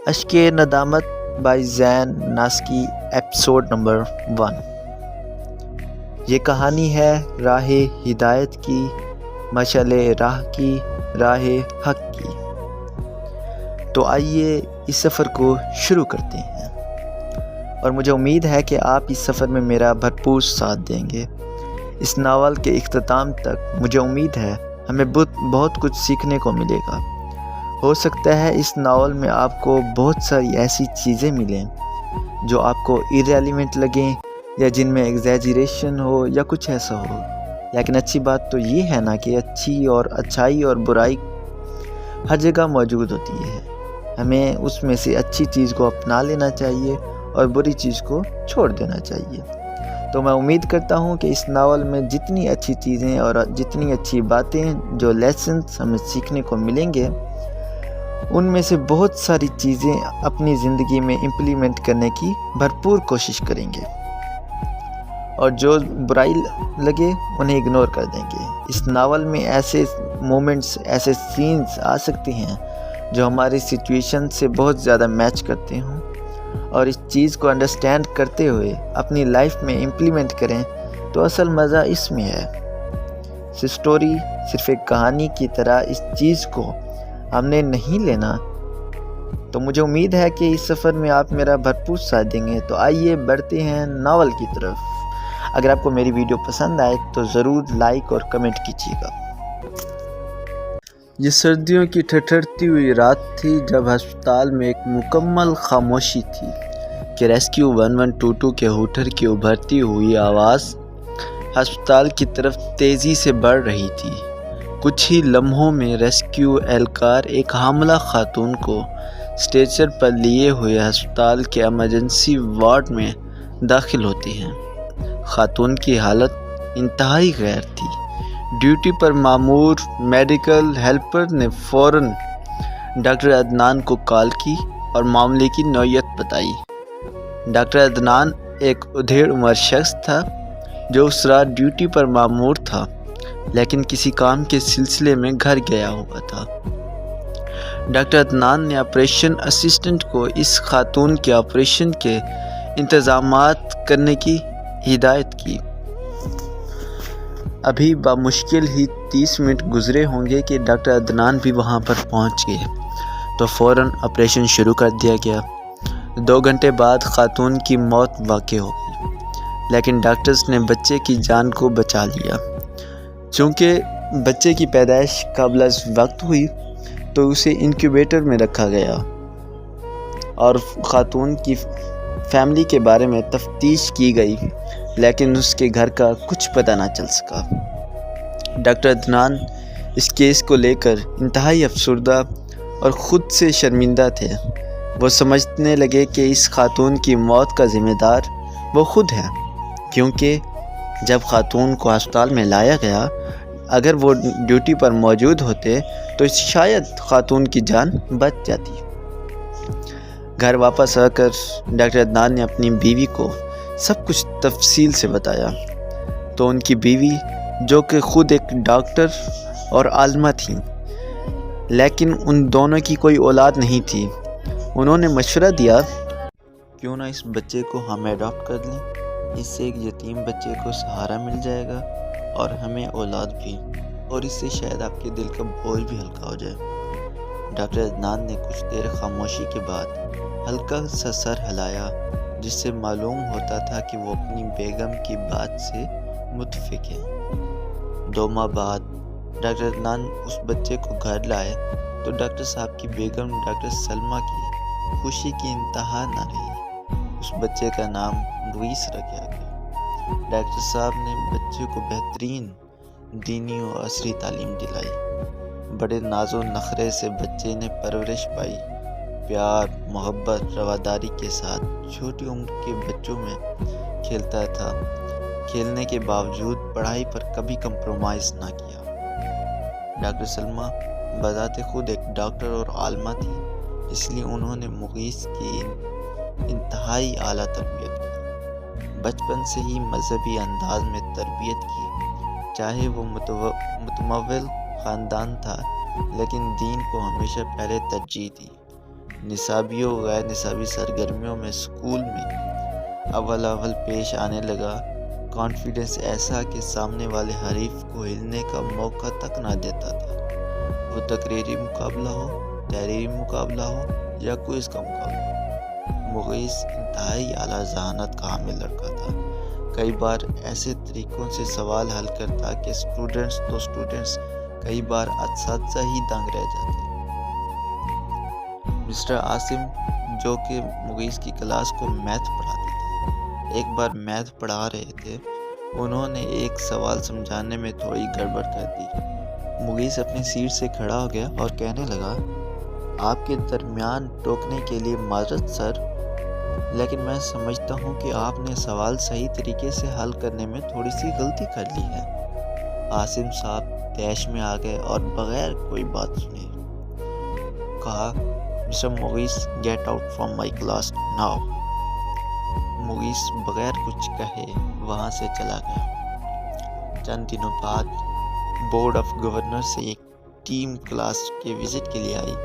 اشک ندامت by Zain ناسکی episode number 1۔ یہ کہانی ہے راہ ہدایت کی، مشعل راہ کی، راہ حق کی۔ تو آئیے اس سفر کو شروع کرتے ہیں، اور مجھے امید ہے کہ آپ اس سفر میں میرا بھرپور ساتھ دیں گے۔ اس ناول کے اختتام تک مجھے امید ہے ہمیں بہت کچھ سیکھنے کو ملے گا۔ ہو سکتا ہے اس ناول میں آپ کو بہت ساری ایسی چیزیں ملیں جو آپ کو ایرریلیونٹ لگیں، یا جن میں ایگزیجریشن ہو یا کچھ ایسا ہو، لیکن اچھی بات تو یہ ہے نا کہ اچھائی اور برائی ہر جگہ موجود ہوتی ہے۔ ہمیں اس میں سے اچھی چیز کو اپنا لینا چاہیے اور بری چیز کو چھوڑ دینا چاہیے۔ تو میں امید کرتا ہوں کہ اس ناول میں جتنی اچھی چیزیں اور جتنی اچھی باتیں، جو لیسنز ہمیں سیکھنے کو ملیں گے، ان میں سے بہت ساری چیزیں اپنی زندگی میں امپلیمنٹ کرنے کی بھرپور کوشش کریں گے، اور جو برائی لگے انہیں اگنور کر دیں گے۔ اس ناول میں ایسے مومنٹس، ایسے سینز آ سکتے ہیں جو ہماری سچویشن سے بہت زیادہ میچ کرتے ہوں، اور اس چیز کو انڈرسٹینڈ کرتے ہوئے اپنی لائف میں امپلیمنٹ کریں تو اصل مزہ اس میں ہے۔ سٹوری صرف ایک کہانی کی طرح اس چیز کو ہم نے نہیں لینا۔ تو مجھے امید ہے کہ اس سفر میں آپ میرا بھرپور ساتھ دیں گے۔ تو آئیے بڑھتے ہیں ناول کی طرف۔ اگر آپ کو میری ویڈیو پسند آئے تو ضرور لائک اور کمنٹ کیجیے گا۔ یہ سردیوں کی ٹھٹھرتی ہوئی رات تھی جب ہسپتال میں ایک مکمل خاموشی تھی کہ ریسکیو 1122 کے ہوٹر کی ابھرتی ہوئی آواز ہسپتال کی طرف تیزی سے بڑھ رہی تھی۔ کچھ ہی لمحوں میں ریسکیو اہلکار ایک حاملہ خاتون کو اسٹریچر پر لیے ہوئے ہسپتال کے ایمرجنسی وارڈ میں داخل ہوتے ہیں۔ خاتون کی حالت انتہائی غیر تھی۔ ڈیوٹی پر مامور میڈیکل ہیلپر نے فوراً ڈاکٹر عدنان کو کال کی اور معاملے کی نوعیت بتائی۔ ڈاکٹر عدنان ایک ادھیڑ عمر شخص تھا جو اس رات ڈیوٹی پر مامور تھا، لیکن کسی کام کے سلسلے میں گھر گیا ہوا تھا۔ ڈاکٹر عدنان نے آپریشن اسسٹنٹ کو اس خاتون کے آپریشن کے انتظامات کرنے کی ہدایت کی۔ ابھی بامشکل ہی 30 منٹ گزرے ہوں گے کہ ڈاکٹر عدنان بھی وہاں پر پہنچ گئے تو فوراً آپریشن شروع کر دیا گیا۔ 2 گھنٹے بعد خاتون کی موت واقع ہو گئی، لیکن ڈاکٹرز نے بچے کی جان کو بچا لیا۔ چونکہ بچے کی پیدائش قبل از وقت ہوئی تو اسے انکیوبیٹر میں رکھا گیا، اور خاتون کی فیملی کے بارے میں تفتیش کی گئی، لیکن اس کے گھر کا کچھ پتہ نہ چل سکا۔ ڈاکٹر عدنان اس کیس کو لے کر انتہائی افسردہ اور خود سے شرمندہ تھے۔ وہ سمجھنے لگے کہ اس خاتون کی موت کا ذمہ دار وہ خود ہے، کیونکہ جب خاتون کو ہسپتال میں لایا گیا، اگر وہ ڈیوٹی پر موجود ہوتے تو شاید خاتون کی جان بچ جاتی۔ گھر واپس آ کر ڈاکٹر عدنان نے اپنی بیوی کو سب کچھ تفصیل سے بتایا، تو ان کی بیوی، جو کہ خود ایک ڈاکٹر اور عالمہ تھیں، لیکن ان دونوں کی کوئی اولاد نہیں تھی، انہوں نے مشورہ دیا کیوں نہ اس بچے کو ہم ایڈاپٹ کر لیں۔ اس سے ایک یتیم بچے کو سہارا مل جائے گا اور ہمیں اولاد بھی، اور اس سے شاید آپ کے دل کا بوجھ بھی ہلکا ہو جائے۔ ڈاکٹر عدنان نے کچھ دیر خاموشی کے بعد ہلکا سا سر ہلایا، جس سے معلوم ہوتا تھا کہ وہ اپنی بیگم کی بات سے متفق ہیں۔ 2 ماہ بعد ڈاکٹر عدنان اس بچے کو گھر لائے تو ڈاکٹر صاحب کی بیگم ڈاکٹر سلمہ کی خوشی کی انتہا نہ رہی۔ اس بچے کا نام لوئس رکھا گیا۔ ڈاکٹر صاحب نے بچے کو بہترین دینی و عصری تعلیم دلائی۔ بڑے ناز و نخرے سے بچے نے پرورش پائی۔ پیار، محبت، رواداری کے ساتھ چھوٹی عمر کے بچوں میں کھیلتا تھا۔ کھیلنے کے باوجود پڑھائی پر کبھی کمپرومائز نہ کیا۔ ڈاکٹر سلمہ بذات خود ایک ڈاکٹر اور عالمہ تھی، اس لیے انہوں نے مغیث کی انتہائی اعلیٰ تربیت کی۔ بچپن سے ہی مذہبی انداز میں تربیت کی۔ چاہے وہ متمول خاندان تھا، لیکن دین کو ہمیشہ پہلے ترجیح دی۔ نصابی و غیر نصابی سرگرمیوں میں اسکول میں اول پیش آنے لگا۔ کانفیڈنس ایسا کہ سامنے والے حریف کو ہلنے کا موقع تک نہ دیتا تھا، وہ تقریری مقابلہ ہو، تحریری مقابلہ ہو یا کوئز کا مقابلہ۔ مغیث انتہائی اعلیٰ ذہانت کا حامل لڑکا تھا، کئی بار ایسے طریقوں سے سوال حل کرتا کہ اسٹوڈنٹس کئی بار اساتذہ ہی دنگ رہ جاتے۔ مسٹر عاصم جو کہ مغیث کی کلاس کو میتھ پڑھاتے تھے، ایک بار میتھ پڑھا رہے تھے، انہوں نے ایک سوال سمجھانے میں تھوڑی گڑبڑ کر دی۔ مغیث اپنی سیٹ سے کھڑا ہو گیا اور کہنے لگا، آپ کے درمیان ٹوکنے کے لیے معذرت سر، لیکن میں سمجھتا ہوں کہ آپ نے سوال صحیح طریقے سے حل کرنے میں تھوڑی سی غلطی کر لی ہے۔ عاصم صاحب طیش میں آ گئے اور بغیر کوئی بات سنے کہا، mister Mughees get out from my class now. Mughees بغیر کچھ کہے وہاں سے چلا گیا۔ چند دنوں بعد بورڈ آف گورنر سے ایک ٹیم کلاس کے وزٹ کے لیے آئی۔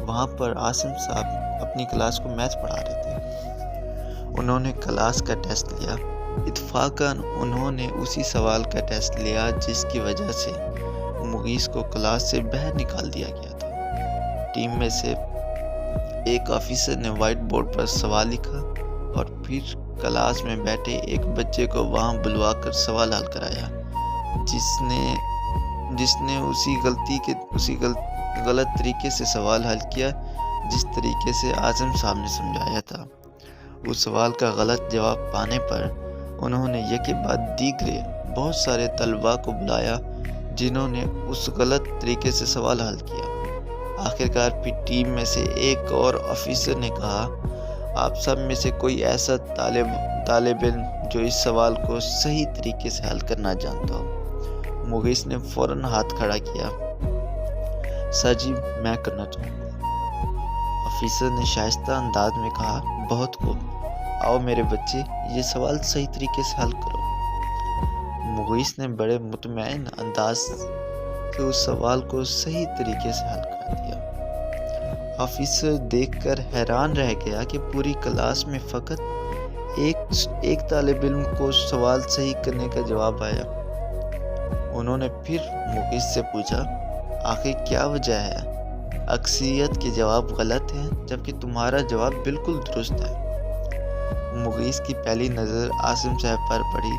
وہاں پر عاصم صاحب اپنی کلاس کو میتھ پڑھا رہے تھے۔ انہوں نے کلاس کا ٹیسٹ لیا۔ اتفاقاً انہوں نے اسی سوال کا ٹیسٹ لیا جس کی وجہ سے مغیث کو کلاس سے باہر نکال دیا گیا تھا۔ ٹیم میں سے ایک آفیسر نے وائٹ بورڈ پر سوال لکھا اور پھر کلاس میں بیٹھے ایک بچے کو وہاں بلوا کر سوال حل کرایا، جس نے اسی غلط طریقے سے سوال حل کیا جس طریقے سے عاصم صاحب نے سمجھایا تھا۔ اس سوال کا غلط جواب پانے پر انہوں نے یکے بعد دیگرے بہت سارے طلباء کو بلایا جنہوں نے اس غلط طریقے سے سوال حل کیا۔ آخرکار پھر ٹیم میں سے ایک اور آفیسر نے کہا، آپ سب میں سے کوئی ایسا طالب علم جو اس سوال کو صحیح طریقے سے حل کرنا جانتا ہو۔ مغیث نے فوراً ہاتھ کھڑا کیا، سر جی میں کرنا چاہوں گا۔ آفیسر نے شائستہ انداز میں کہا، بہت خوب، آؤ میرے بچے یہ سوال صحیح طریقے سے حل کرو۔ مغیث نے بڑے مطمئن انداز سے اس سوال کو صحیح طریقے سے حل کر دیا۔ آفیسر دیکھ کر حیران رہ گیا کہ پوری کلاس میں فقط ایک طالب علم کو سوال صحیح کرنے کا جواب آیا۔ انہوں نے پھر مغیث سے پوچھا، آخر کیا وجہ ہے؟ اکثریت کے جواب غلط ہیں جبکہ تمہارا جواب بالکل درست ہے۔ مغیث کی پہلی نظر عاصم صاحب پر پڑی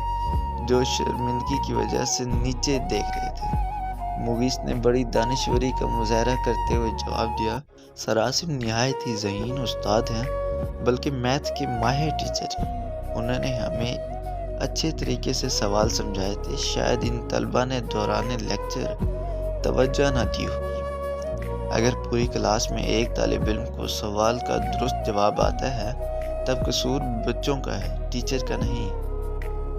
جو شرمندگی کی وجہ سے نیچے دیکھ رہے تھے۔ مغیث نے بڑی دانشوری کا مظاہرہ کرتے ہوئے جواب دیا، سر عاصم نہایت ہی ذہین استاد ہیں، بلکہ میتھ کے ماہر ٹیچر ہیں۔ انہوں نے ہمیں اچھے طریقے سے سوال سمجھائے تھے، شاید ان طلباء نے دوران لیکچر توجہ نہ دی ہوگی۔ اگر پوری کلاس میں ایک طالب علم کو سوال کا درست جواب آتا ہے تب قصور بچوں کا ہے، ٹیچر کا نہیں۔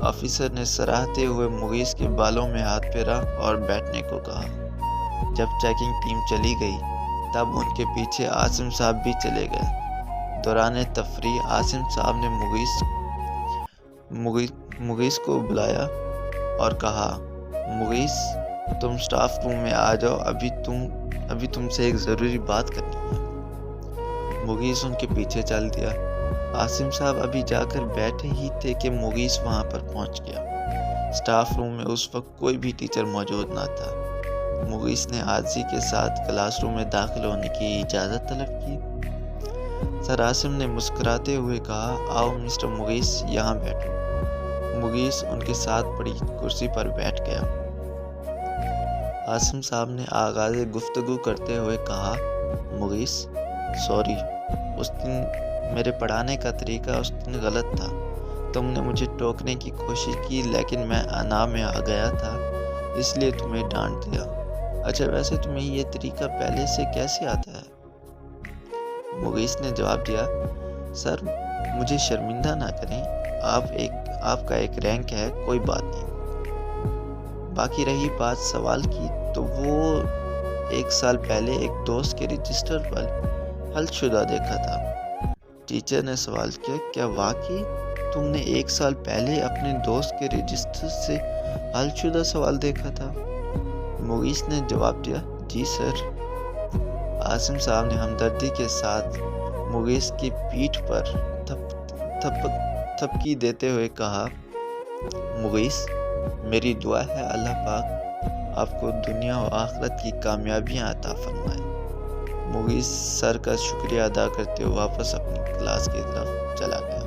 آفیسر نے سراہتے ہوئے مغیث کے بالوں میں ہاتھ پھیرا اور بیٹھنے کو کہا۔ جب چیکنگ ٹیم چلی گئی تب ان کے پیچھے عاصم صاحب بھی چلے گئے۔ دوران تفریح عاصم صاحب نے مغیث کو بلایا اور کہا، مغیث تم سٹاف روم میں آ جاؤ، ابھی تم سے ایک ضروری بات کرنی ہے۔ مغیث ان کے پیچھے چل دیا۔ عاصم صاحب ابھی جا کر بیٹھے ہی تھے کہ مغیث وہاں پر پہنچ گیا۔ سٹاف روم میں اس وقت کوئی بھی ٹیچر موجود نہ تھا۔ مغیث نے عاجزی کے ساتھ کلاس روم میں داخل ہونے کی اجازت طلب کی۔ سر عاصم نے مسکراتے ہوئے کہا، آؤ مسٹر مغیث یہاں بیٹھو۔ مغیث ان کے ساتھ پڑی کرسی پر بیٹھ گیا۔ عاصم صاحب نے آغاز گفتگو کرتے ہوئے کہا، مغیث سوری، اس دن میرے پڑھانے کا طریقہ اس دن غلط تھا۔ تم نے مجھے ٹوکنے کی کوشش کی لیکن میں انا میں آ گیا تھا، اس لیے تمہیں ڈانٹ دیا۔ اچھا ویسے تمہیں یہ طریقہ پہلے سے کیسے آتا ہے؟ مغیث نے جواب دیا، سر مجھے شرمندہ نہ کریں، آپ کا ایک رینک ہے، کوئی بات نہیں۔ باقی رہی بات سوال کی تو وہ 1 سال پہلے ایک دوست کے رجسٹر پر حل شدہ دیکھا تھا۔ ٹیچر نے سوال کیا، کیا واقعی تم نے 1 سال پہلے اپنے دوست کے رجسٹر سے حل شدہ سوال دیکھا تھا؟ مغیث نے جواب دیا، جی سر۔ عاصم صاحب نے ہمدردی کے ساتھ مغیث کی پیٹھ پر تھپکی دیتے ہوئے کہا، مغیث میری دعا ہے اللہ پاک آپ کو دنیا و آخرت کی کامیابیاں عطا فرمائے۔ مغیث سر کا شکریہ ادا کرتے ہوئے واپس اپنی کلاس کی طرف چلا گیا۔